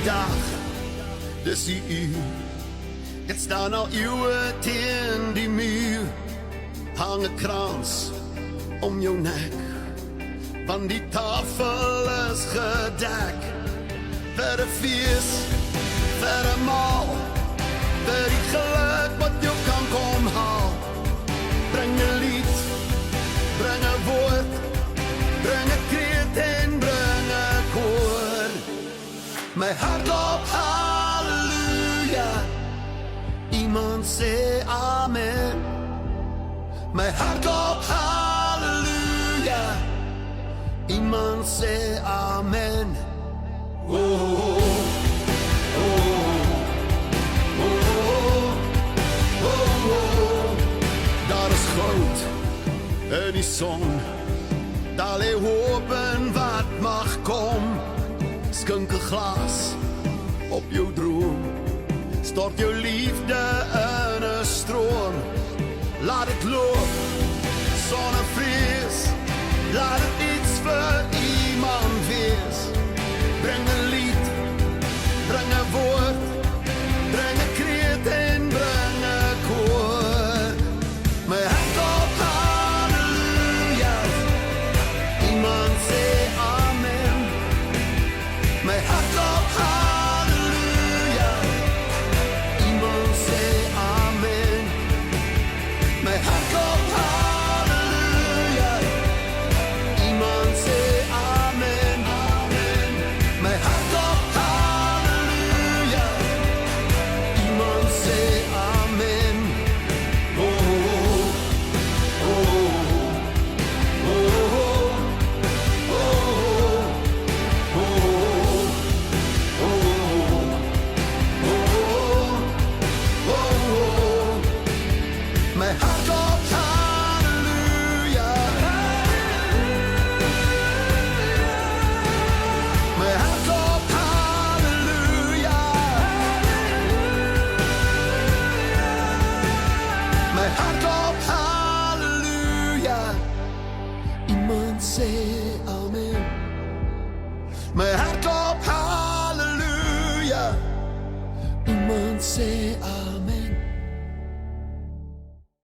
dag, dis die uur. Dit staan al eeuwe teen die muur. Hang 'n krans om jou nek, want die tafel is gedek. Vir 'n fees, vir 'n maal, vir die geluk wat jou kan kom haal. Bring 'n lied, bring 'n woord, bring 'n kreet en bring 'n koor. My hart klop halleluja, iemand sê amen. My hart klop halleluja, iemand sê amen. Oh, oh, oh, oh, oh, oh. Daar is goud in die son, daar lê hoop in wat mag kom. Skink 'n glas op jou droom, stort jou liefde in 'n stroom. Laat dit loop sonder vrees, laat dit iets vir iemand wees. Bring 'n lied, bring 'n woord, bring 'n kreet en bring 'n koor. My hart klop halleluja, iemand sê amen. My hart klop halleluja, iemand sê amen. My hart klop halleluja, iemand sê amen. My hart klop halleluja, iemand sê amen. Oh, oh, oh, oh, oh. My heart goes hallelujah. My heart goes hallelujah. My heart goes hallelujah. Iemand sê amen. My